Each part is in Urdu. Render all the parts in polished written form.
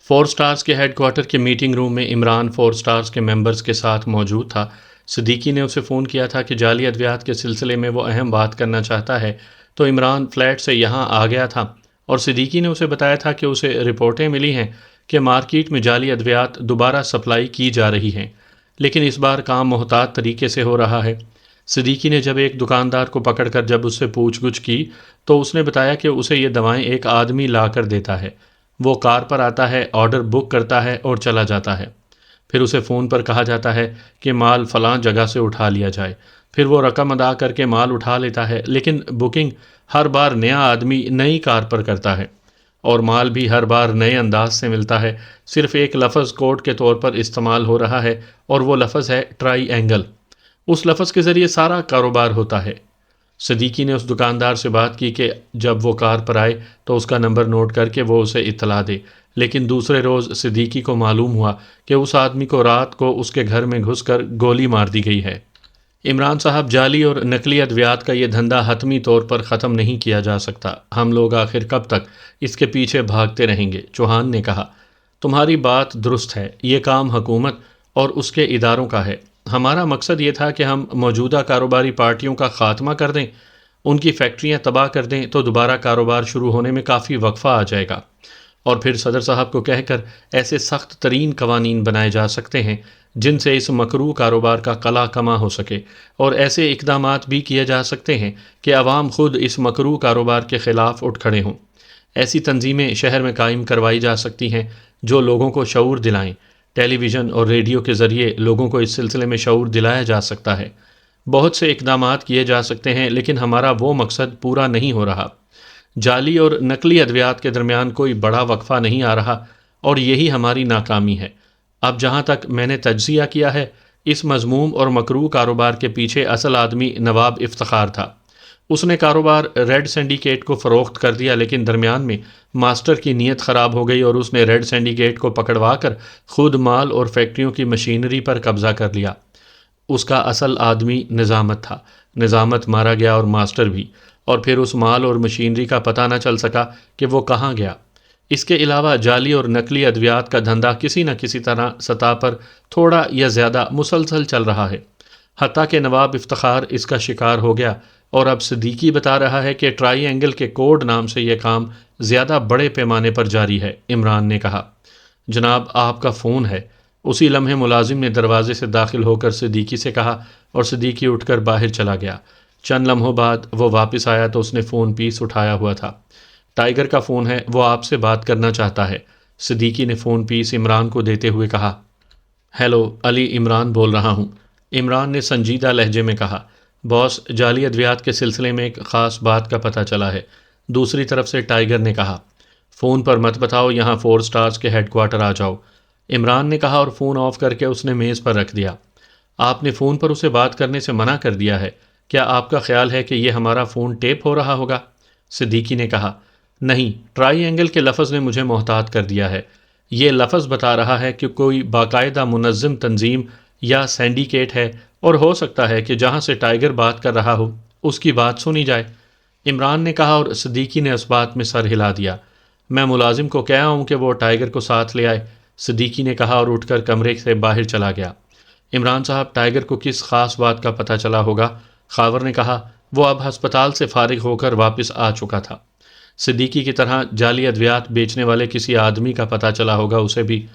فور سٹارز کے ہیڈ کوارٹر کے میٹنگ روم میں عمران فور سٹارز کے ممبرز کے ساتھ موجود تھا۔ صدیقی نے اسے فون کیا تھا کہ جعلی ادویات کے سلسلے میں وہ اہم بات کرنا چاہتا ہے، تو عمران فلیٹ سے یہاں آ گیا تھا اور صدیقی نے اسے بتایا تھا کہ اسے رپورٹیں ملی ہیں کہ مارکیٹ میں جعلی ادویات دوبارہ سپلائی کی جا رہی ہیں، لیکن اس بار کام محتاط طریقے سے ہو رہا ہے۔ صدیقی نے جب ایک دکاندار کو پکڑ کر جب اس سے پوچھ گچھ کی تو اس نے بتایا کہ اسے یہ دوائیں ایک آدمی لا کر دیتا ہے، وہ کار پر آتا ہے، آرڈر بک کرتا ہے اور چلا جاتا ہے، پھر اسے فون پر کہا جاتا ہے کہ مال فلاں جگہ سے اٹھا لیا جائے، پھر وہ رقم ادا کر کے مال اٹھا لیتا ہے، لیکن بکنگ ہر بار نیا آدمی نئی کار پر کرتا ہے اور مال بھی ہر بار نئے انداز سے ملتا ہے۔ صرف ایک لفظ کوڈ کے طور پر استعمال ہو رہا ہے اور وہ لفظ ہے ٹرائی اینگل، اس لفظ کے ذریعے سارا کاروبار ہوتا ہے۔ صدیقی نے اس دکاندار سے بات کی کہ جب وہ کار پر آئے تو اس کا نمبر نوٹ کر کے وہ اسے اطلاع دے، لیکن دوسرے روز صدیقی کو معلوم ہوا کہ اس آدمی کو رات کو اس کے گھر میں گھس کر گولی مار دی گئی ہے۔ عمران صاحب، جعلی اور نقلی ادویات کا یہ دھندا حتمی طور پر ختم نہیں کیا جا سکتا، ہم لوگ آخر کب تک اس کے پیچھے بھاگتے رہیں گے؟ چوہان نے کہا۔ تمہاری بات درست ہے، یہ کام حکومت اور اس کے اداروں کا ہے۔ ہمارا مقصد یہ تھا کہ ہم موجودہ کاروباری پارٹیوں کا خاتمہ کر دیں، ان کی فیکٹریاں تباہ کر دیں تو دوبارہ کاروبار شروع ہونے میں کافی وقفہ آ جائے گا، اور پھر صدر صاحب کو کہہ کر ایسے سخت ترین قوانین بنائے جا سکتے ہیں جن سے اس مکروہ کاروبار کا قلع کما ہو سکے، اور ایسے اقدامات بھی کیے جا سکتے ہیں کہ عوام خود اس مکروہ کاروبار کے خلاف اٹھ کھڑے ہوں۔ ایسی تنظیمیں شہر میں قائم کروائی جا سکتی ہیں جو لوگوں کو شعور دلائیں، ٹیلی ویژن اور ریڈیو کے ذریعے لوگوں کو اس سلسلے میں شعور دلایا جا سکتا ہے۔ بہت سے اقدامات کیے جا سکتے ہیں، لیکن ہمارا وہ مقصد پورا نہیں ہو رہا۔ جعلی اور نقلی ادویات کے درمیان کوئی بڑا وقفہ نہیں آ رہا اور یہی ہماری ناکامی ہے۔ اب جہاں تک میں نے تجزیہ کیا ہے، اس مذموم اور مکروہ کاروبار کے پیچھے اصل آدمی نواب افتخار تھا۔ اس نے کاروبار ریڈ سینڈیکیٹ کو فروخت کر دیا، لیکن درمیان میں ماسٹر کی نیت خراب ہو گئی اور اس نے ریڈ سینڈیکیٹ کو پکڑوا کر خود مال اور فیکٹریوں کی مشینری پر قبضہ کر لیا۔ اس کا اصل آدمی نظامت تھا، نظامت مارا گیا اور ماسٹر بھی، اور پھر اس مال اور مشینری کا پتہ نہ چل سکا کہ وہ کہاں گیا۔ اس کے علاوہ جعلی اور نقلی ادویات کا دھندا کسی نہ کسی طرح سطح پر تھوڑا یا زیادہ مسلسل چل رہا ہے، حتیٰ کہ نواب افتخار اس کا شکار ہو گیا، اور اب صدیقی بتا رہا ہے کہ ٹرائی اینگل کے کوڈ نام سے یہ کام زیادہ بڑے پیمانے پر جاری ہے۔ عمران نے کہا، جناب آپ کا فون ہے۔ اسی لمحے ملازم نے دروازے سے داخل ہو کر صدیقی سے کہا اور صدیقی اٹھ کر باہر چلا گیا۔ چند لمحوں بعد وہ واپس آیا تو اس نے فون پیس اٹھایا ہوا تھا۔ ٹائیگر کا فون ہے، وہ آپ سے بات کرنا چاہتا ہے۔ صدیقی نے فون پیس عمران کو دیتے ہوئے کہا۔ ہیلو، علی عمران بول رہا ہوں، عمران نے سنجیدہ لہجے میں کہا۔ باس، جعلی ادویات کے سلسلے میں ایک خاص بات کا پتہ چلا ہے، دوسری طرف سے ٹائیگر نے کہا۔ فون پر مت بتاؤ، یہاں فور سٹارز کے ہیڈ کوارٹر آ جاؤ، عمران نے کہا، اور فون آف کر کے اس نے میز پر رکھ دیا۔ آپ نے فون پر اسے بات کرنے سے منع کر دیا ہے، کیا آپ کا خیال ہے کہ یہ ہمارا فون ٹیپ ہو رہا ہوگا؟ صدیقی نے کہا، نہیں، ٹرائی اینگل کے لفظ نے مجھے محتاط کر دیا ہے۔ یہ لفظ بتا رہا ہے کہ کوئی باقاعدہ منظم تنظیم یا سینڈیکیٹ ہے، اور ہو سکتا ہے کہ جہاں سے ٹائیگر بات کر رہا ہو اس کی بات سنی جائے، عمران نے کہا، اور صدیقی نے اس بات میں سر ہلا دیا۔ میں ملازم کو کہا ہوں کہ وہ ٹائیگر کو ساتھ لے آئے، صدیقی نے کہا اور اٹھ کر کمرے سے باہر چلا گیا۔ عمران صاحب، ٹائیگر کو کس خاص بات کا پتہ چلا ہوگا؟ خاور نے کہا۔ وہ اب ہسپتال سے فارغ ہو کر واپس آ چکا تھا۔ صدیقی کی طرح جعلی ادویات بیچنے والے کسی آدمی کا پتہ چلا ہوگا اسے بھی،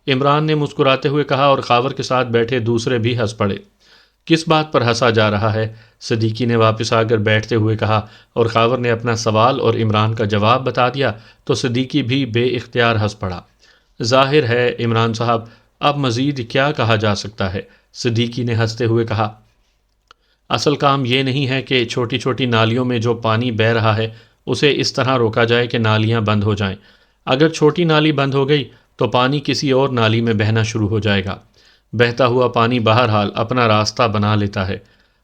عمران نے مسکراتے ہوئے کہا، اور خاور کے ساتھ بیٹھے دوسرے بھی ہنس پڑے۔ کس بات پر ہنسا جا رہا ہے؟ صدیقی نے واپس آ کر بیٹھتے ہوئے کہا، اور خاور نے اپنا سوال اور عمران کا جواب بتا دیا تو صدیقی بھی بے اختیار ہنس پڑا۔ ظاہر ہے عمران صاحب، اب مزید کیا کہا جا سکتا ہے؟ صدیقی نے ہنستے ہوئے کہا، اصل کام یہ نہیں ہے کہ چھوٹی چھوٹی نالیوں میں جو پانی بہہ رہا ہے اسے اس طرح روکا جائے کہ نالیاں بند ہو جائیں۔ اگر چھوٹی نالی بند ہو گئی تو پانی کسی اور نالی میں بہنا شروع ہو جائے گا۔ بہتا ہوا پانی بہرحال اپنا راستہ بنا لیتا ہے۔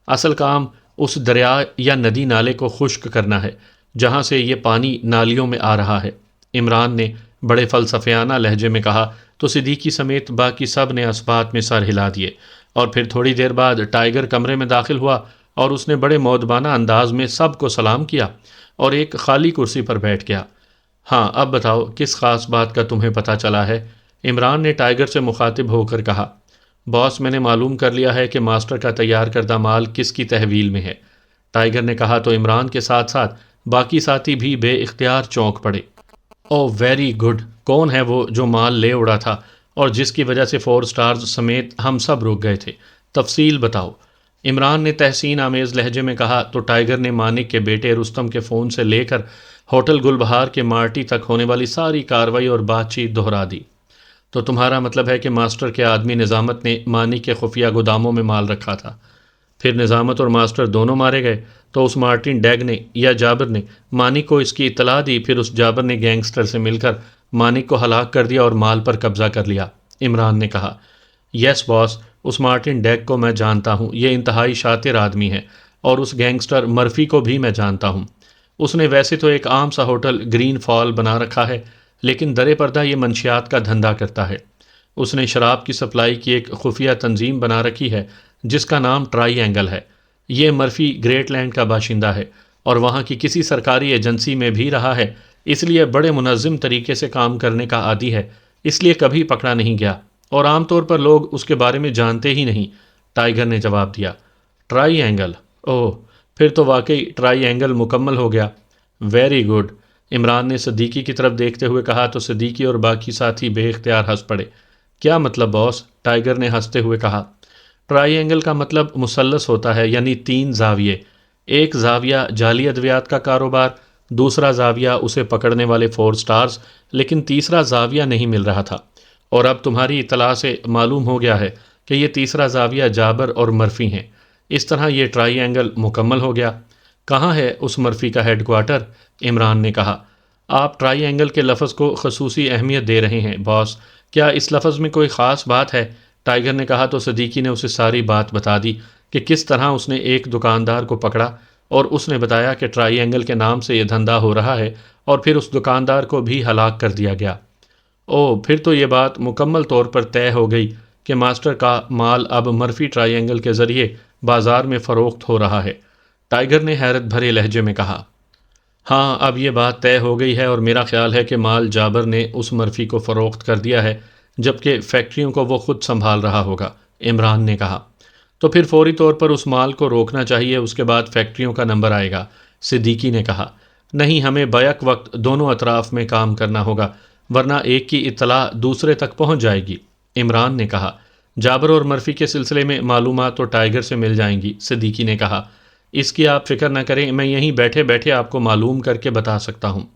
اصل کام اس دریا یا ندی نالے کو خشک کرنا ہے جہاں سے یہ پانی نالیوں میں آ رہا ہے، عمران نے بڑے فلسفیانہ لہجے میں کہا تو صدیقی سمیت باقی سب نے اس بات میں سر ہلا دیے، اور پھر تھوڑی دیر بعد ٹائیگر کمرے میں داخل ہوا اور اس نے بڑے مؤدبانہ انداز میں سب کو سلام کیا اور ایک خالی کرسی پر بیٹھ گیا۔ ہاں اب بتاؤ کس خاص بات کا تمہیں پتہ چلا ہے؟ عمران نے ٹائیگر سے مخاطب ہو کر کہا۔ باس میں نے معلوم کر لیا ہے کہ ماسٹر کا تیار کردہ مال کس کی تحویل میں ہے۔ ٹائیگر نے کہا تو عمران کے ساتھ ساتھ باقی ساتھی بھی بے اختیار چونک پڑے۔ او ویری گڈ، کون ہے وہ جو مال لے اڑا تھا اور جس کی وجہ سے 4 سٹارز سمیت ہم سب رک گئے تھے؟ تفصیل بتاؤ۔ عمران نے تحسین آمیز لہجے میں کہا تو ٹائیگر نے مانک کے بیٹے رستم کے فون سے لے کر ہوٹل گل بہار کے مارٹی تک ہونے والی ساری کارروائی اور بات چیت دہرا دی۔ تو تمہارا مطلب ہے کہ ماسٹر کے آدمی نظامت نے مانک کے خفیہ گوداموں میں مال رکھا تھا، پھر نظامت اور ماسٹر دونوں مارے گئے تو اس مارٹن ڈیگ نے یا جابر نے مانک کو اس کی اطلاع دی، پھر اس جابر نے گینگسٹر سے مل کر مانک کو ہلاک کر دیا اور مال پر قبضہ کر لیا؟ عمران نے کہا۔ یس باس، اس مارٹن ڈیگ کو میں جانتا ہوں، یہ انتہائی شاطر آدمی ہے، اور اس گینگسٹر مرفی کو بھی میں جانتا ہوں۔ اس نے ویسے تو ایک عام سا ہوٹل گرین فال بنا رکھا ہے، لیکن درے پردہ یہ منشیات کا دھندا کرتا ہے۔ اس نے شراب کی سپلائی کی ایک خفیہ تنظیم بنا رکھی ہے جس کا نام ٹرائی اینگل ہے۔ یہ مرفی گریٹ لینڈ کا باشندہ ہے اور وہاں کی کسی سرکاری ایجنسی میں بھی رہا ہے، اس لیے بڑے منظم طریقے سے کام کرنے کا عادی ہے، اس لیے کبھی پکڑا نہیں گیا اور عام طور پر لوگ اس کے بارے میں جانتے ہی نہیں، ٹائیگر نے جواب دیا۔ ٹرائی اینگل، اوہ پھر تو واقعی ٹرائی اینگل مکمل ہو گیا۔ ویری گڈ، عمران نے صدیقی کی طرف دیکھتے ہوئے کہا تو صدیقی اور باقی ساتھی بے اختیار ہنس پڑے۔ کیا مطلب باس؟ ٹائیگر نے ہنستے ہوئے کہا۔ ٹرائی اینگل کا مطلب مثلث ہوتا ہے، یعنی 3 زاویے۔ ایک زاویہ جعلی ادویات کا کاروبار، دوسرا زاویہ اسے پکڑنے والے 4 سٹارز، لیکن تیسرا زاویہ نہیں مل رہا تھا، اور اب تمہاری اطلاع سے معلوم ہو گیا ہے کہ یہ تیسرا زاویہ جابر اور مرفی ہیں۔ اس طرح یہ ٹرائی اینگل مکمل ہو گیا۔ کہاں ہے اس مرفی کا ہیڈ کوارٹر؟ عمران نے کہا۔ آپ ٹرائی اینگل کے لفظ کو خصوصی اہمیت دے رہے ہیں باس، کیا اس لفظ میں کوئی خاص بات ہے؟ ٹائیگر نے کہا تو صدیقی نے اسے ساری بات بتا دی کہ کس طرح اس نے ایک دکاندار کو پکڑا، اور اس نے بتایا کہ ٹرائی اینگل کے نام سے یہ دھندا ہو رہا ہے، اور پھر اس دکاندار کو بھی ہلاک کر دیا گیا۔ او پھر تو یہ بات مکمل طور پر طے ہو گئی کہ ماسٹر کا مال اب مرفی ٹرائی اینگل کے ذریعے بازار میں فروخت ہو رہا ہے، ٹائیگر نے حیرت بھرے لہجے میں کہا۔ ہاں اب یہ بات طے ہو گئی ہے، اور میرا خیال ہے کہ مال جابر نے اس مرفی کو فروخت کر دیا ہے، جبکہ فیکٹریوں کو وہ خود سنبھال رہا ہوگا، عمران نے کہا۔ تو پھر فوری طور پر اس مال کو روکنا چاہیے، اس کے بعد فیکٹریوں کا نمبر آئے گا، صدیقی نے کہا۔ نہیں، ہمیں بیک وقت دونوں اطراف میں کام کرنا ہوگا، ورنہ ایک کی اطلاع دوسرے تک پہنچ جائے گی، عمران نے کہا۔ جابر اور مرفی کے سلسلے میں معلومات تو ٹائیگر سے مل جائیں گی، صدیقی نے کہا۔ اس کی آپ فکر نہ کریں، میں یہیں بیٹھے بیٹھے آپ کو معلوم کر کے بتا سکتا ہوں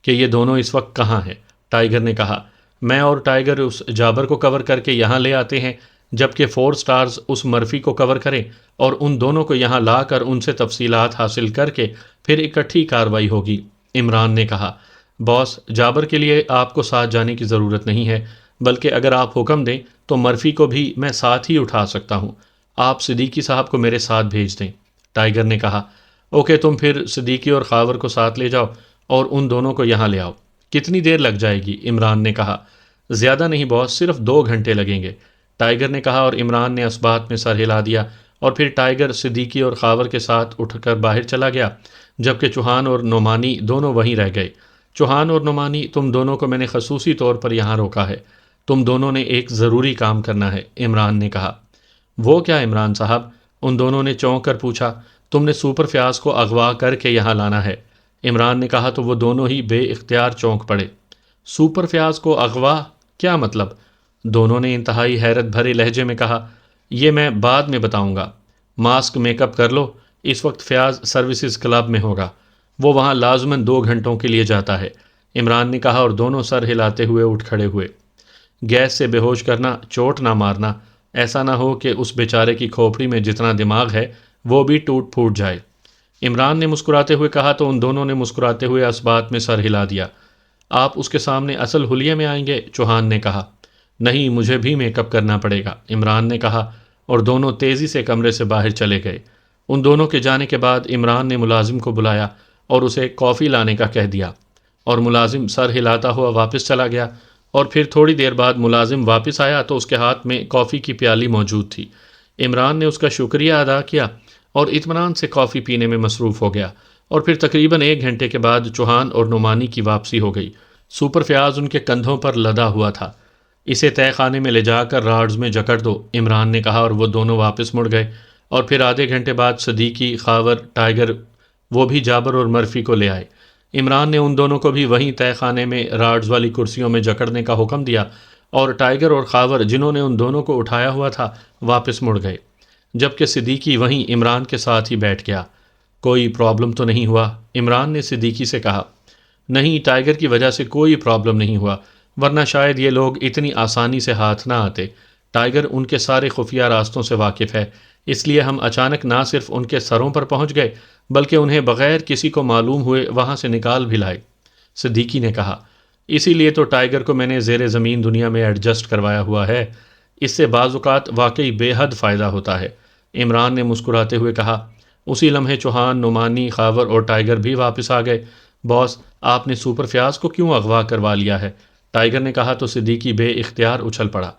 کہ یہ دونوں اس وقت کہاں ہیں، ٹائیگر نے کہا۔ میں اور ٹائیگر اس جابر کو کور کر کے یہاں لے آتے ہیں، جبکہ 4 سٹارز اس مرفی کو کور کریں، اور ان دونوں کو یہاں لا کر ان سے تفصیلات حاصل کر کے پھر اکٹھی کارروائی ہوگی، عمران نے کہا۔ باس، جابر کے لیے آپ کو ساتھ جانے کی ضرورت نہیں ہے، بلکہ اگر آپ حکم دیں تو مرفی کو بھی میں ساتھ ہی اٹھا سکتا ہوں۔ آپ صدیقی صاحب کو میرے ساتھ بھیج دیں، ٹائیگر نے کہا۔ اوکے، تم پھر صدیقی اور خاور کو ساتھ لے جاؤ اور ان دونوں کو یہاں لے آؤ۔ کتنی دیر لگ جائے گی؟ عمران نے کہا۔ زیادہ نہیں باس، صرف 2 گھنٹے لگیں گے، ٹائیگر نے کہا، اور عمران نے اس بات میں سر ہلا دیا، اور پھر ٹائیگر صدیقی اور خاور کے ساتھ اٹھ کر باہر چلا گیا، جبکہ چوہان اور نعمانی دونوں وہیں رہ گئے۔ چوہان اور نعمانی، تم دونوں کو میں نے خصوصی طور پر یہاں روکا ہے، تم دونوں نے ایک ضروری کام کرنا ہے، عمران نے کہا۔ وہ کیا عمران صاحب؟ ان دونوں نے چونک کر پوچھا۔ تم نے سپر فیاض کو اغوا کر کے یہاں لانا ہے، عمران نے کہا تو وہ دونوں ہی بے اختیار چونک پڑے۔ سپر فیاض کو اغوا؟ کیا مطلب؟ دونوں نے انتہائی حیرت بھرے لہجے میں کہا۔ یہ میں بعد میں بتاؤں گا، ماسک میک اپ کر لو، اس وقت فیاض سروسز کلب میں ہوگا، وہ وہاں لازماً 2 گھنٹوں کے لیے جاتا ہے، عمران نے کہا، اور دونوں سر ہلاتے ہوئے اٹھ کھڑے ہوئے۔ گیس سے بے ہوش کرنا، چوٹ نہ مارنا، ایسا نہ ہو کہ اس بیچارے کی کھوپڑی میں جتنا دماغ ہے وہ بھی ٹوٹ پھوٹ جائے، عمران نے مسکراتے ہوئے کہا تو ان دونوں نے مسکراتے ہوئے اس بات میں سر ہلا دیا۔ آپ اس کے سامنے اصل حلیے میں آئیں گے؟ چوہان نے کہا۔ نہیں، مجھے بھی میک اپ کرنا پڑے گا، عمران نے کہا، اور دونوں تیزی سے کمرے سے باہر چلے گئے۔ ان دونوں کے جانے کے بعد عمران نے ملازم کو بلایا اور اسے کافی لانے کا کہہ دیا، اور ملازم سر ہلاتا ہوا واپس چلا گیا، اور پھر تھوڑی دیر بعد ملازم واپس آیا تو اس کے ہاتھ میں کافی کی پیالی موجود تھی۔ عمران نے اس کا شکریہ ادا کیا اور اطمینان سے کافی پینے میں مصروف ہو گیا، اور پھر تقریباً 1 گھنٹے کے بعد چوہان اور نعمانی کی واپسی ہو گئی۔ سپر فیاض ان کے کندھوں پر لدا ہوا تھا۔ اسے تہہ خانے میں لے جا کر راڈز میں جکڑ دو، عمران نے کہا، اور وہ دونوں واپس مڑ گئے۔ اور پھر آدھے گھنٹے بعد صدیقی، خاور، ٹائیگر، وہ بھی جابر اور مرفی کو لے آئے۔ عمران نے ان دونوں کو بھی وہیں تہہ خانے میں راڈز والی کرسیوں میں جکڑنے کا حکم دیا، اور ٹائیگر اور خاور، جنہوں نے ان دونوں کو اٹھایا ہوا تھا، واپس مڑ گئے، جبکہ صدیقی وہیں عمران کے ساتھ ہی بیٹھ گیا۔ کوئی پرابلم تو نہیں ہوا؟ عمران نے صدیقی سے کہا۔ نہیں، ٹائیگر کی وجہ سے کوئی پرابلم نہیں ہوا، ورنہ شاید یہ لوگ اتنی آسانی سے ہاتھ نہ آتے۔ ٹائیگر ان کے سارے خفیہ راستوں سے واقف ہے، اس لیے ہم اچانک نہ صرف ان کے سروں پر پہنچ گئے بلکہ انہیں بغیر کسی کو معلوم ہوئے وہاں سے نکال بھی لائے۔ صدیقی نے کہا، اسی لیے تو ٹائیگر کو میں نے زیر زمین دنیا میں ایڈجسٹ کروایا ہوا ہے، اس سے بعض اوقات واقعی بے حد فائدہ ہوتا ہے۔ عمران نے مسکراتے ہوئے کہا۔ اسی لمحے چوہان، نعمانی، خاور اور ٹائیگر بھی واپس آ گئے۔ باس، آپ نے سپر فیاض کو کیوں اغوا کروا لیا ہے؟ ٹائیگر نے کہا تو صدیقی بے اختیار اچھل پڑا۔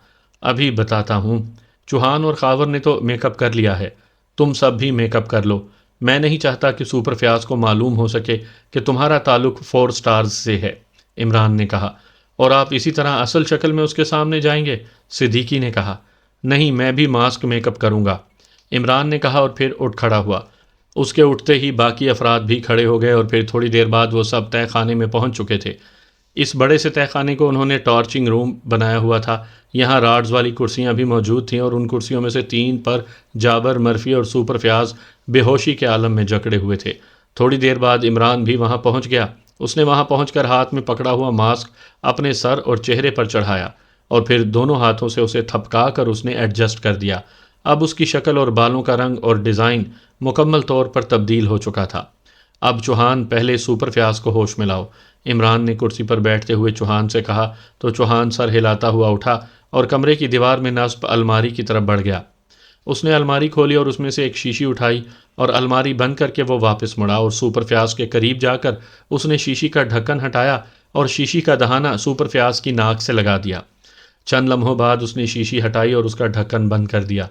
ابھی بتاتا ہوں۔ چوہان اور خاور نے تو میک اپ کر لیا ہے، تم سب بھی میک اپ کر لو۔ میں نہیں چاہتا کہ سپر فیاض کو معلوم ہو سکے کہ تمہارا تعلق 4 سٹارز سے ہے، عمران نے کہا۔ اور آپ اسی طرح اصل شکل میں اس کے سامنے جائیں گے؟ صدیقی نے کہا۔ نہیں، میں بھی ماسک میک اپ کروں گا، عمران نے کہا، اور پھر اٹھ کھڑا ہوا۔ اس کے اٹھتے ہی باقی افراد بھی کھڑے ہو گئے اور پھر تھوڑی دیر بعد وہ سب تہہ خانے میں پہنچ چکے تھے۔ اس بڑے سے تہہ خانے کو انہوں نے ٹارچنگ روم بنایا ہوا تھا۔ یہاں راڈز والی کرسیاں بھی موجود تھیں اور ان کرسیوں میں سے 3 پر جابر، مرفی اور سپر فیاض بے ہوشی کے عالم میں جکڑے ہوئے تھے۔ تھوڑی دیر بعد عمران بھی وہاں پہنچ گیا۔ اس نے وہاں پہنچ کر ہاتھ میں پکڑا ہوا ماسک اپنے سر اور چہرے پر چڑھایا اور پھر دونوں ہاتھوں سے اسے تھپکا کر اس نے ایڈجسٹ کر دیا۔ اب اس کی شکل اور بالوں کا رنگ اور ڈیزائن مکمل طور پر تبدیل ہو چکا تھا۔ اب چوہان، پہلے سپر فیاض کو ہوش میں لاؤ، عمران نے کرسی پر بیٹھتے ہوئے چوہان سے کہا تو چوہان سر ہلاتا ہوا اٹھا اور کمرے کی دیوار میں نصب الماری کی طرف بڑھ گیا۔ اس نے الماری کھولی اور اس میں سے ایک شیشی اٹھائی اور الماری بند کر کے وہ واپس مڑا اور سپر فیاض کے قریب جا کر اس نے شیشی کا ڈھکن ہٹایا اور شیشی کا دہانہ سپر فیاض کی ناک سے لگا دیا۔ چند لمحوں بعد اس نے شیشی ہٹائی اور اس کا ڈھکن بند کر دیا۔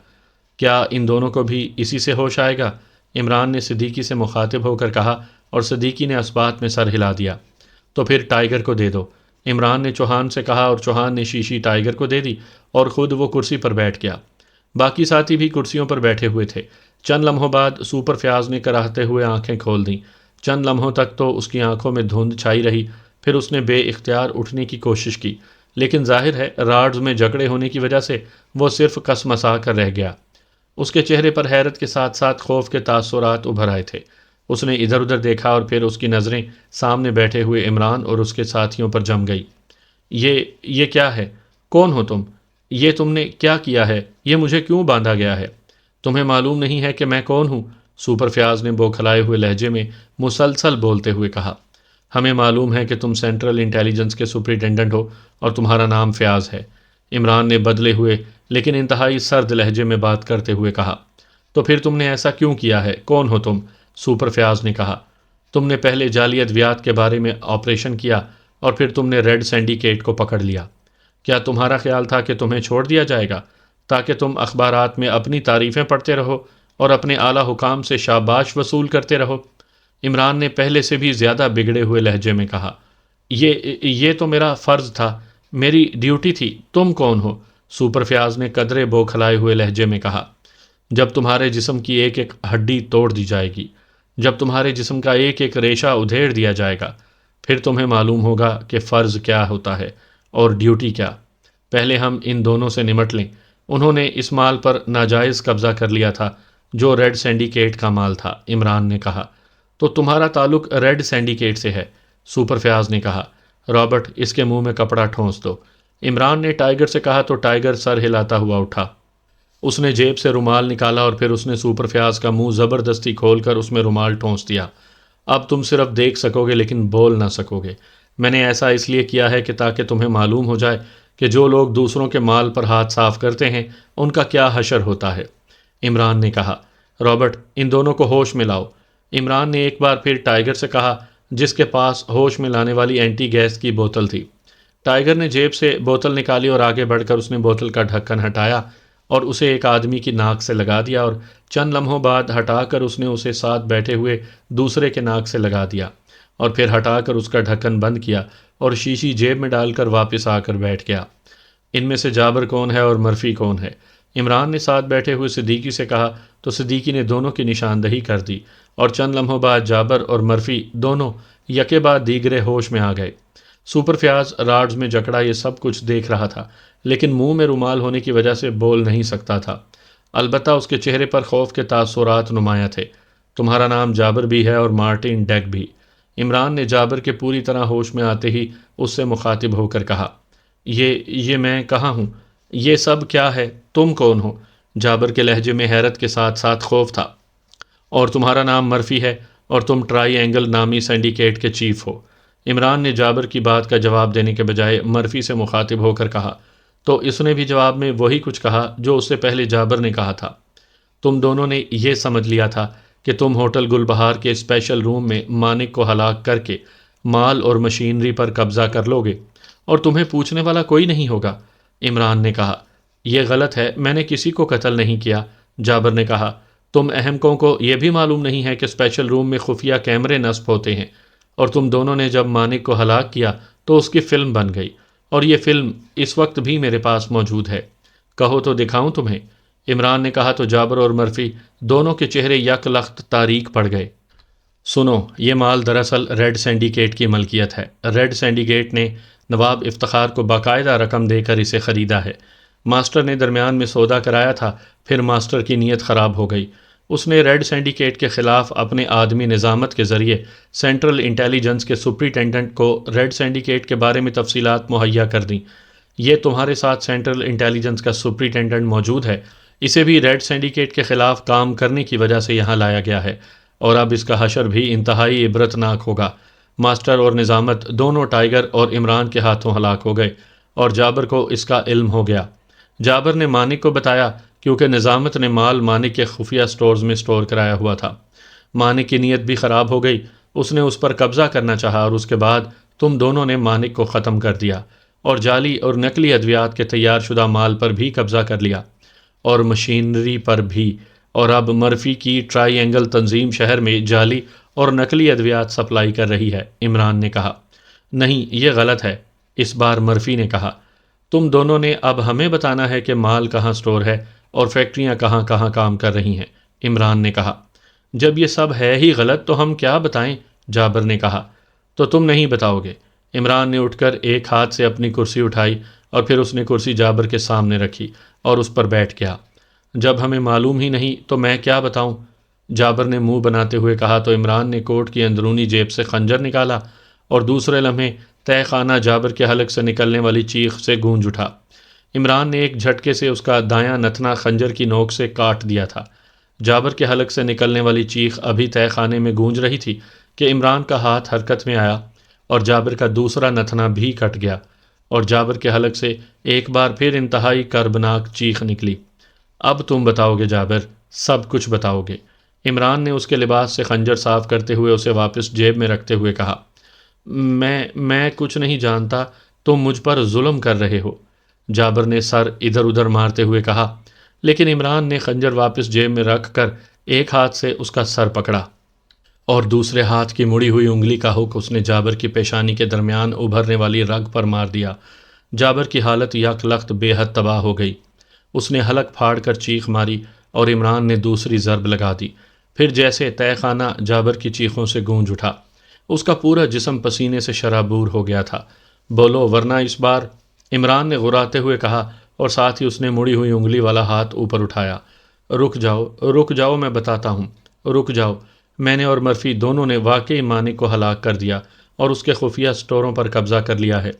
کیا ان دونوں کو بھی اسی سے ہوش آئے گا؟ عمران نے صدیقی سے مخاطب ہو کر کہا اور صدیقی نے اثبات میں سر ہلا دیا۔ تو پھر ٹائیگر کو دے دو، عمران نے چوہان سے کہا اور چوہان نے شیشی ٹائیگر کو دے دی اور خود وہ کرسی پر بیٹھ گیا۔ باقی ساتھی بھی کرسیوں پر بیٹھے ہوئے تھے۔ چند لمحوں بعد سپر فیاض نے کراہتے ہوئے آنکھیں کھول دیں۔ چند لمحوں تک تو اس کی آنکھوں میں دھند چھائی رہی، پھر اس نے بے اختیار اٹھنے کی کوشش کی، لیکن ظاہر ہے راڈز میں جکڑے ہونے کی وجہ سے وہ صرف کسمسا کر رہ گیا۔ اس کے چہرے پر حیرت کے ساتھ ساتھ خوف کے تاثرات ابھر آئے تھے۔ اس نے ادھر ادھر دیکھا اور پھر اس کی نظریں سامنے بیٹھے ہوئے عمران اور اس کے ساتھیوں پر جم گئی۔ یہ کیا ہے؟ کون ہو تم؟ یہ تم نے کیا کیا ہے؟ یہ مجھے کیوں باندھا گیا ہے؟ تمہیں معلوم نہیں ہے کہ میں کون ہوں؟ سپر فیاض نے بوکھلائے ہوئے لہجے میں مسلسل بولتے ہوئے کہا۔ ہمیں معلوم ہے کہ تم سینٹرل انٹیلیجنس کے سپرنٹینڈنٹ ہو اور تمہارا نام فیاض ہے، عمران نے بدلے ہوئے لیکن انتہائی سرد لہجے میں بات کرتے ہوئے کہا۔ تو پھر تم نے ایسا کیوں کیا ہے؟ کون ہو تم؟ سپر فیاض نے کہا۔ تم نے پہلے جعلی ادویات کے بارے میں آپریشن کیا اور پھر تم نے ریڈ سینڈیکیٹ کو پکڑ لیا۔ کیا تمہارا خیال تھا کہ تمہیں چھوڑ دیا جائے گا تاکہ تم اخبارات میں اپنی تعریفیں پڑھتے رہو اور اپنے اعلیٰ حکام سے شاباش وصول کرتے رہو؟ عمران نے پہلے سے بھی زیادہ بگڑے ہوئے لہجے میں کہا۔ یہ تو میرا فرض تھا، میری ڈیوٹی تھی۔ تم کون ہو؟ سپر فیاض نے قدرے بوکھلائے ہوئے لہجے میں کہا۔ جب تمہارے جسم کی ایک ایک ہڈی توڑ دی جائے گی، جب تمہارے جسم کا ایک ایک ریشہ ادھیڑ دیا جائے گا، پھر تمہیں معلوم ہوگا کہ فرض کیا ہوتا ہے اور ڈیوٹی کیا۔ پہلے ہم ان دونوں سے نمٹ لیں۔ انہوں نے اس مال پر ناجائز قبضہ کر لیا تھا جو ریڈ سینڈیکیٹ کا مال تھا، عمران نے کہا۔ تو تمہارا تعلق ریڈ سینڈیکیٹ سے ہے، سپر فیاض نے کہا۔ رابرٹ، اس کے منہ میں کپڑا ٹھونس دو، عمران نے ٹائیگر سے کہا تو ٹائیگر سر ہلاتا ہوا اٹھا۔ اس نے جیب سے رومال نکالا اور پھر اس نے سپر فیاض کا منہ زبردستی کھول کر اس میں رومال ٹھونس دیا۔ اب تم صرف دیکھ سکو گے لیکن بول نہ سکو گے۔ میں نے ایسا اس لیے کیا ہے کہ تاکہ تمہیں معلوم ہو جائے کہ جو لوگ دوسروں کے مال پر ہاتھ صاف کرتے ہیں ان کا کیا حشر ہوتا ہے، عمران نے کہا۔ رابرٹ، ان دونوں کو ہوش میں لاؤ، عمران نے ایک بار پھر ٹائیگر سے کہا جس کے پاس ہوش میں لانے والی اینٹی گیس کی بوتل تھی۔ ٹائیگر نے جیب سے بوتل نکالی اور آگے بڑھ کر اس نے بوتل کا ڈھکن ہٹایا اور اسے ایک آدمی کی ناک سے لگا دیا اور چند لمحوں بعد ہٹا کر اس نے اسے ساتھ بیٹھے ہوئے دوسرے کے ناک سے لگا دیا اور پھر ہٹا کر اس کا ڈھکن بند کیا اور شیشی جیب میں ڈال کر واپس آ کر بیٹھ گیا۔ ان میں سے جابر کون ہے اور مرفی کون ہے؟ عمران نے ساتھ بیٹھے ہوئے صدیقی سے کہا تو صدیقی نے دونوں کی نشاندہی کر دی اور چند لمحوں بعد جابر اور مرفی دونوں یکے بعد دیگرے ہوش میں آ گئے۔ سپر فیاض راڈز میں جکڑا یہ سب کچھ دیکھ رہا تھا، لیکن منہ میں رومال ہونے کی وجہ سے بول نہیں سکتا تھا۔ البتہ اس کے چہرے پر خوف کے تاثرات نمایاں تھے۔ تمہارا نام جابر بھی ہے اور مارٹن ڈیک بھی۔ عمران نے جابر کے پوری طرح ہوش میں آتے ہی اس سے مخاطب ہو کر کہا، یہ میں کہاں ہوں؟ یہ سب کیا ہے؟ تم کون ہو؟ جابر کے لہجے میں حیرت کے ساتھ ساتھ خوف تھا۔ اور تمہارا نام مرفی ہے اور تم ٹرائی اینگل نامی سینڈیکیٹ کے چیف ہو۔ عمران نے جابر کی بات کا جواب دینے کے بجائے مرفی سے مخاطب ہو کر کہا، تو اس نے بھی جواب میں وہی کچھ کہا جو اس سے پہلے جابر نے کہا تھا۔ تم دونوں نے یہ سمجھ لیا تھا کہ تم ہوٹل گل بہار کے اسپیشل روم میں مانک کو ہلاک کر کے مال اور مشینری پر قبضہ کر لو گے اور تمہیں پوچھنے والا کوئی نہیں ہوگا۔ عمران نے کہا، یہ غلط ہے، میں نے کسی کو قتل نہیں کیا۔ جابر نے کہا، تم احمقوں کو یہ بھی معلوم نہیں ہے کہ اسپیشل روم میں خفیہ کیمرے نصب ہوتے ہیں اور تم دونوں نے جب مانک کو ہلاک کیا تو اس کی فلم بن گئی اور یہ فلم اس وقت بھی میرے پاس موجود ہے۔ کہو تو دکھاؤں تمہیں؟ عمران نے کہا تو جابر اور مرفی دونوں کے چہرے یک لخت تاریک پڑ گئے۔ سنو، یہ مال دراصل ریڈ سینڈیکیٹ کی ملکیت ہے۔ ریڈ سینڈیکیٹ نے نواب افتخار کو باقاعدہ رقم دے کر اسے خریدا ہے۔ ماسٹر نے درمیان میں سودا کرایا تھا، پھر ماسٹر کی نیت خراب ہو گئی۔ اس نے ریڈ سینڈیکیٹ کے خلاف اپنے آدمی نظامت کے ذریعے سینٹرل انٹیلیجنس کے سپرنٹینڈنٹ کو ریڈ سینڈیکیٹ کے بارے میں تفصیلات مہیا کر دیں۔ یہ تمہارے ساتھ سینٹرل انٹیلیجنس کا سپرنٹینڈنٹ موجود ہے، اسے بھی ریڈ سینڈیکیٹ کے خلاف کام کرنے کی وجہ سے یہاں لایا گیا ہے، اور اب اس کا حشر بھی انتہائی عبرتناک ہوگا۔ ماسٹر اور نظامت دونوں ٹائیگر اور عمران کے ہاتھوں ہلاک ہو گئے اور جابر کو اس کا علم ہو گیا۔ جابر نے مانک کو بتایا کیونکہ نظامت نے مال مانک کے خفیہ سٹورز میں سٹور کرایا ہوا تھا۔ مانک کی نیت بھی خراب ہو گئی، اس نے اس پر قبضہ کرنا چاہا اور اس کے بعد تم دونوں نے مانک کو ختم کر دیا اور جعلی اور نقلی ادویات کے تیار شدہ مال پر بھی قبضہ کر لیا اور مشینری پر بھی، اور اب مرفی کی ٹرائی اینگل تنظیم شہر میں جعلی اور نقلی ادویات سپلائی کر رہی ہے۔ عمران نے کہا، نہیں، یہ غلط ہے۔ اس بار مرفی نے کہا، تم دونوں نے اب ہمیں بتانا ہے کہ مال کہاں سٹور ہے اور فیکٹریاں کہاں کہاں کام کر رہی ہیں۔ عمران نے کہا، جب یہ سب ہے ہی غلط تو ہم کیا بتائیں؟ جابر نے کہا، تو تم نہیں بتاؤ گے؟ عمران نے اٹھ کر ایک ہاتھ سے اپنی کرسی اٹھائی اور پھر اس نے کرسی جابر کے سامنے رکھی اور اس پر بیٹھ گیا۔ جب ہمیں معلوم ہی نہیں تو میں کیا بتاؤں؟ جابر نے منہ بناتے ہوئے کہا تو عمران نے کوٹ کی اندرونی جیب سے خنجر نکالا اور دوسرے لمحے تہہ خانہ جابر کے حلق سے نکلنے والی چیخ سے گونج اٹھا۔ عمران نے ایک جھٹکے سے اس کا دایاں نتنا خنجر کی نوک سے کاٹ دیا تھا۔ جابر کے حلق سے نکلنے والی چیخ ابھی تہہ خانے میں گونج رہی تھی کہ عمران کا ہاتھ حرکت میں آیا اور جابر کا دوسرا نتنا بھی کٹ گیا اور جابر کے حلق سے ایک بار پھر انتہائی کربناک چیخ نکلی۔ اب تم بتاؤ گے جابر، سب کچھ بتاؤ گے؟ عمران نے اس کے لباس سے خنجر صاف کرتے ہوئے اسے واپس جیب میں رکھتے ہوئے کہا، میں کچھ نہیں جانتا، تم مجھ پر ظلم کر رہے ہو۔ جابر نے سر ادھر ادھر مارتے ہوئے کہا، لیکن عمران نے خنجر واپس جیب میں رکھ کر ایک ہاتھ سے اس کا سر پکڑا اور دوسرے ہاتھ کی مڑی ہوئی انگلی کا ہک اس نے جابر کی پیشانی کے درمیان ابھرنے والی رگ پر مار دیا۔ جابر کی حالت یک لخت بے حد تباہ ہو گئی۔ اس نے حلق پھاڑ کر چیخ ماری اور عمران نے دوسری ضرب لگا دی۔ پھر جیسے تہہ خانہ جابر کی چیخوں سے گونج اٹھا، اس کا پورا جسم پسینے سے شرابور ہو گیا تھا۔ بولو ورنہ اس بار، عمران نے غراتے ہوئے کہا اور ساتھ ہی اس نے مڑی ہوئی انگلی والا ہاتھ اوپر اٹھایا۔ رک جاؤ، میں بتاتا ہوں، رک جاؤ۔ میں نے اور مرفی دونوں نے واقعی مانک کو ہلاک کر دیا اور اس کے خفیہ سٹوروں پر قبضہ کر لیا ہے،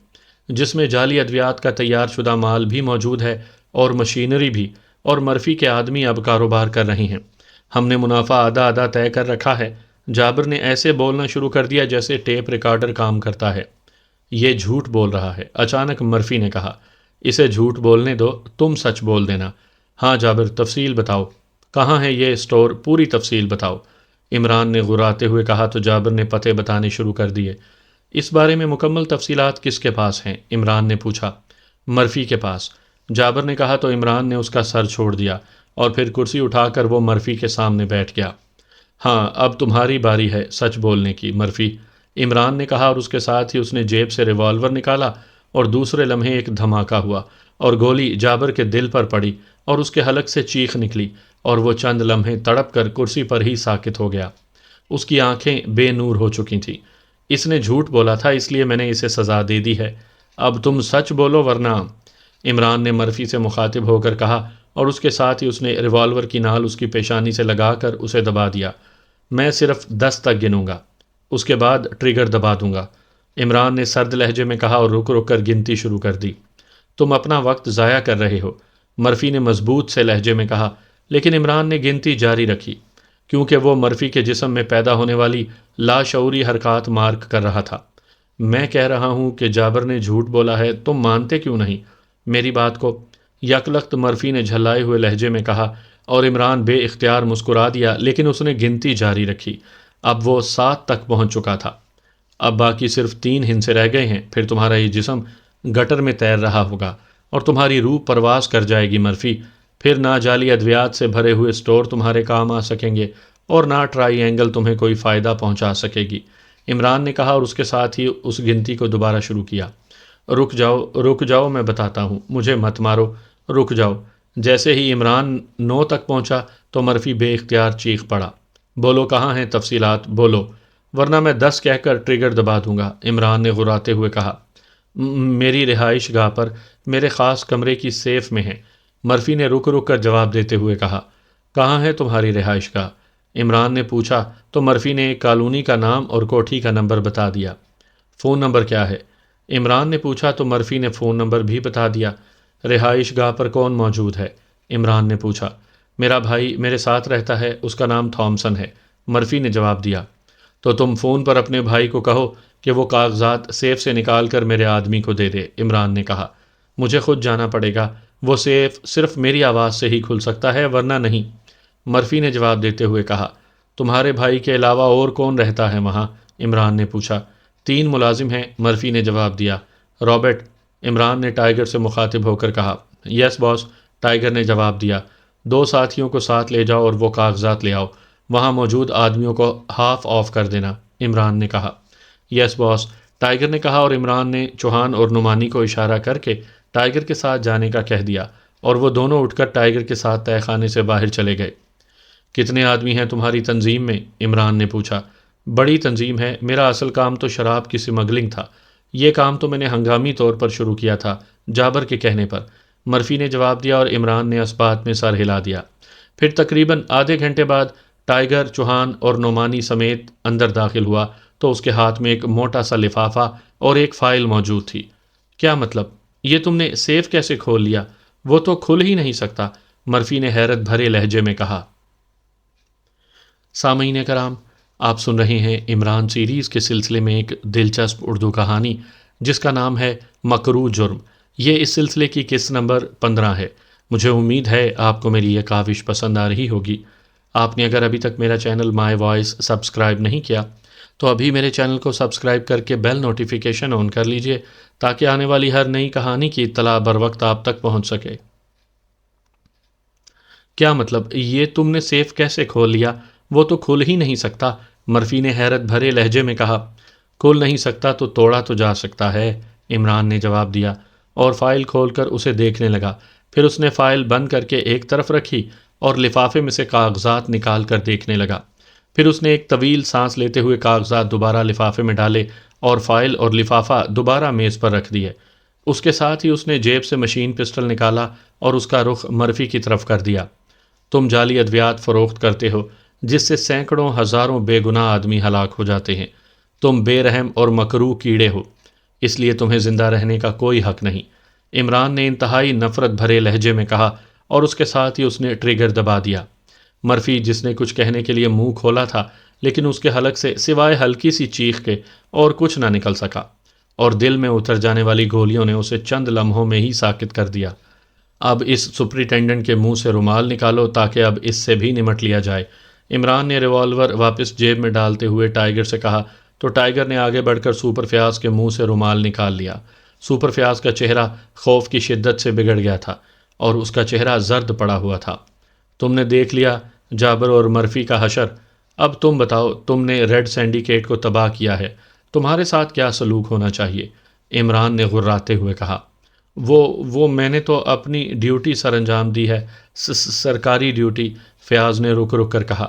جس میں جعلی ادویات کا تیار شدہ مال بھی موجود ہے اور مشینری بھی، اور مرفی کے آدمی اب کاروبار کر رہے ہیں۔ ہم نے منافع آدھا آدھا طے کر رکھا ہے۔ جابر نے ایسے بولنا شروع کر دیا جیسے ٹیپ ریکارڈر کام کرتا ہے۔ یہ جھوٹ بول رہا ہے، اچانک مرفی نے کہا۔ اسے جھوٹ بولنے دو، تم سچ بول دینا۔ ہاں جابر، تفصیل بتاؤ، کہاں ہے یہ اسٹور؟ پوری تفصیل بتاؤ۔ عمران نے غراتے ہوئے کہا تو جابر نے پتے بتانے شروع کر دیے۔ اس بارے میں مکمل تفصیلات کس کے پاس ہیں؟ عمران نے پوچھا۔ مرفی کے پاس۔ جابر نے کہا تو عمران نے اس کا سر چھوڑ دیا اور پھر کرسی اٹھا کر وہ مرفی کے سامنے بیٹھ گیا۔ ہاں اب تمہاری باری ہے سچ بولنے کی مرفی، عمران نے کہا، اور اس کے ساتھ ہی اس نے جیب سے ریوالور نکالا اور دوسرے لمحے ایک دھماکہ ہوا اور گولی جابر کے دل پر پڑی اور اس کے حلق سے چیخ نکلی اور وہ چند لمحے تڑپ کر کرسی پر ہی ساکت ہو گیا۔ اس کی آنکھیں بے نور ہو چکی تھیں۔ اس نے جھوٹ بولا تھا اس لیے میں نے اسے سزا دے دی ہے، اب تم سچ بولو ورنہ، عمران نے مرفی سے مخاطب ہو کر کہا، اور اس کے ساتھ ہی اس نے ریوالور کی نال اس کی پیشانی سے لگا کر اسے دبا دیا۔ میں صرف 10 تک گنوں گا، اس کے بعد ٹریگر دبا دوں گا، عمران نے سرد لہجے میں کہا اور رک رک کر گنتی شروع کر دی۔ تم اپنا وقت ضائع کر رہے ہو، مرفی نے مضبوط سے لہجے میں کہا، لیکن عمران نے گنتی جاری رکھی کیونکہ وہ مرفی کے جسم میں پیدا ہونے والی لاشعوری حرکات مارک کر رہا تھا۔ میں کہہ رہا ہوں کہ جابر نے جھوٹ بولا ہے، تم مانتے کیوں نہیں میری بات کو؟ یکلخت مرفی نے جھلائے ہوئے لہجے میں کہا، اور عمران بے اختیار مسکرا دیا، لیکن اس نے گنتی جاری رکھی۔ اب وہ 7 تک پہنچ چکا تھا۔ اب باقی صرف 3 ہندسے رہ گئے ہیں، پھر تمہارا یہ جسم گٹر میں تیر رہا ہوگا اور تمہاری روح پرواز کر جائے گی مرفی، پھر نہ جعلی ادویات سے بھرے ہوئے سٹور تمہارے کام آ سکیں گے اور نہ ٹرائی اینگل تمہیں کوئی فائدہ پہنچا سکے گی، عمران نے کہا، اور اس کے ساتھ ہی اس گنتی کو دوبارہ شروع کیا۔ رک جاؤ میں بتاتا ہوں، مجھے مت مارو، رک جاؤ۔ جیسے ہی عمران 9 تک پہنچا تو مرفی بے اختیار چیخ پڑا، بولو کہاں ہیں تفصیلات، بولو ورنہ میں 10 کہہ کر ٹریگر دبا دوں گا، عمران نے غراتے ہوئے کہا۔ میری رہائش گاہ پر میرے خاص کمرے کی سیف میں ہے، مرفی نے رک رک کر جواب دیتے ہوئے کہا۔ کہاں ہے تمہاری رہائش گاہ؟ عمران نے پوچھا تو مرفی نے ایک کالونی کا نام اور کوٹھی کا نمبر بتا دیا۔ فون نمبر کیا ہے؟ عمران نے پوچھا تو مرفی نے فون نمبر بھی بتا دیا۔ رہائش گاہ پر کون موجود ہے؟ عمران نے پوچھا۔ میرا بھائی میرے ساتھ رہتا ہے، اس کا نام تھامسن ہے، مرفی نے جواب دیا۔ تو تم فون پر اپنے بھائی کو کہو کہ وہ کاغذات سیف سے نکال کر میرے آدمی کو دے دے، عمران نے کہا۔ مجھے خود جانا پڑے گا، وہ سیف صرف میری آواز سے ہی کھل سکتا ہے ورنہ نہیں، مرفی نے جواب دیتے ہوئے کہا۔ تمہارے بھائی کے علاوہ اور کون رہتا ہے وہاں؟ عمران نے پوچھا۔ 3 ملازم ہیں، مرفی نے جواب دیا۔ رابرٹ، عمران نے ٹائیگر سے مخاطب ہو کر کہا۔ یس باس، ٹائیگر نے جواب دیا۔ 2 ساتھیوں کو ساتھ لے جاؤ اور وہ کاغذات لے آؤ، وہاں موجود آدمیوں کو ہاف آف کر دینا، عمران نے کہا۔ یس باس، ٹائیگر نے کہا، اور عمران نے چوہان اور نعمانی کو اشارہ کر کے ٹائیگر کے ساتھ جانے کا کہہ دیا اور وہ دونوں اٹھ کر ٹائیگر کے ساتھ تہہ خانے سے باہر چلے گئے۔ کتنے آدمی ہیں تمہاری تنظیم میں؟ عمران نے پوچھا۔ بڑی تنظیم ہے، میرا اصل کام تو شراب کی سمگلنگ تھا، یہ کام تو میں نے ہنگامی طور پر شروع کیا تھا جابر کے کہنے پر، مرفی نے جواب دیا، اور عمران نے اس بات میں سر ہلا دیا۔ پھر تقریباً آدھے گھنٹے بعد ٹائیگر، چوہان اور نعمانی سمیت اندر داخل ہوا تو اس کے ہاتھ میں ایک موٹا سا لفافہ اور ایک فائل موجود تھی۔ کیا مطلب؟ یہ تم نے سیف کیسے کھول لیا؟ وہ تو کھل ہی نہیں سکتا، مرفی نے حیرت بھرے لہجے میں کہا۔ سامعین کرام، آپ سن رہے ہیں عمران سیریز کے سلسلے میں ایک دلچسپ اردو کہانی جس کا نام ہے مکروہ جرم۔ یہ اس سلسلے کی قسط نمبر 15 ہے۔ مجھے امید ہے آپ کو میری یہ کاوش پسند آ رہی ہوگی۔ آپ نے اگر ابھی تک میرا چینل مائی وائس سبسکرائب نہیں کیا تو ابھی میرے چینل کو سبسکرائب کر کے بیل نوٹیفیکیشن آن کر لیجئے تاکہ آنے والی ہر نئی کہانی کی اطلاع بر وقت آپ تک پہنچ سکے۔ کیا مطلب؟ یہ تم نے سیف کیسے کھول لیا؟ وہ تو کھل ہی نہیں سکتا، مرفی نے حیرت بھرے لہجے میں کہا۔ کھل نہیں سکتا تو توڑا تو جا سکتا ہے، عمران نے جواب دیا اور فائل کھول کر اسے دیکھنے لگا۔ پھر اس نے فائل بند کر کے ایک طرف رکھی اور لفافے میں سے کاغذات نکال کر دیکھنے لگا۔ پھر اس نے ایک طویل سانس لیتے ہوئے کاغذات دوبارہ لفافے میں ڈالے اور فائل اور لفافہ دوبارہ میز پر رکھ دیے۔ اس کے ساتھ ہی اس نے جیب سے مشین پسٹل نکالا اور اس کا رخ مرفی کی طرف کر دیا۔ تم جعلی ادویات فروخت کرتے ہو جس سے سینکڑوں ہزاروں بے گناہ آدمی ہلاک ہو جاتے ہیں۔ تم بے رحم اور مکروہ کیڑے ہو، اس لیے تمہیں زندہ رہنے کا کوئی حق نہیں، عمران نے انتہائی نفرت بھرے لہجے میں کہا اور اس کے ساتھ ہی اس نے ٹریگر دبا دیا۔ مرفی، جس نے کچھ کہنے کے لیے منہ کھولا تھا لیکن اس کے حلق سے سوائے ہلکی سی چیخ کے اور کچھ نہ نکل سکا، اور دل میں اتر جانے والی گولیوں نے اسے چند لمحوں میں ہی ساکت کر دیا۔ اب اس سپرنٹینڈنٹ کے منہ سے رومال نکالو تاکہ اب اس سے بھی نمٹ لیا جائے، عمران نے ریوالور واپس جیب میں ڈالتے ہوئے ٹائیگر سے کہا تو ٹائیگر نے آگے بڑھ کر سپر فیاض کے منہ سے رومال نکال لیا۔ سپر فیاض کا چہرہ خوف کی شدت سے بگڑ گیا تھا اور اس کا چہرہ زرد پڑا ہوا تھا۔ تم نے دیکھ لیا جابر اور مرفی کا حشر، اب تم بتاؤ، تم نے ریڈ سینڈیکیٹ کو تباہ کیا ہے، تمہارے ساتھ کیا سلوک ہونا چاہیے؟ عمران نے غراتے ہوئے کہا۔ وہ میں نے تو اپنی ڈیوٹی سر انجام دی ہے، سرکاری ڈیوٹی، فیاض نے رک رک کر کہا۔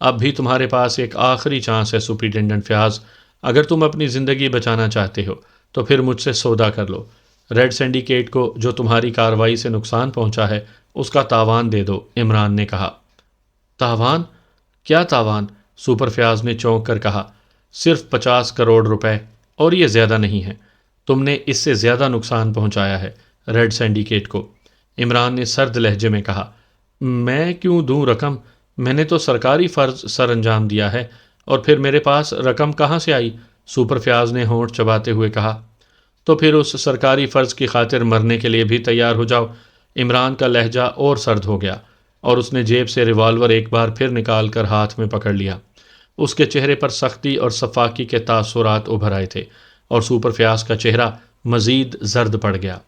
اب بھی تمہارے پاس ایک آخری چانس ہے سپرنٹینڈنٹ فیاض، اگر تم اپنی زندگی بچانا چاہتے ہو تو پھر مجھ سے سودا کر لو۔ ریڈ سینڈیکیٹ کو جو تمہاری کارروائی سے نقصان پہنچا ہے اس کا تاوان دے دو، عمران نے کہا۔ تاوان؟ کیا تاوان؟ سپر فیاض نے چونک کر کہا۔ صرف 50 کروڑ روپے، اور یہ زیادہ نہیں ہے، تم نے اس سے زیادہ نقصان پہنچایا ہے ریڈ سینڈیکیٹ کو، عمران نے سرد لہجے میں کہا۔ میں کیوں دوں رقم؟ میں نے تو سرکاری فرض سر انجام دیا ہے، اور پھر میرے پاس رقم کہاں سے آئی؟ سپر فیاض نے ہونٹ چباتے ہوئے کہا۔ تو پھر اس سرکاری فرض کی خاطر مرنے کے لیے بھی تیار ہو جاؤ۔ عمران کا لہجہ اور سرد ہو گیا اور اس نے جیب سے ریوالور ایک بار پھر نکال کر ہاتھ میں پکڑ لیا۔ اس کے چہرے پر سختی اور صفاقی کے تاثرات ابھر آئے تھے اور سپر فیاض کا چہرہ مزید زرد پڑ گیا۔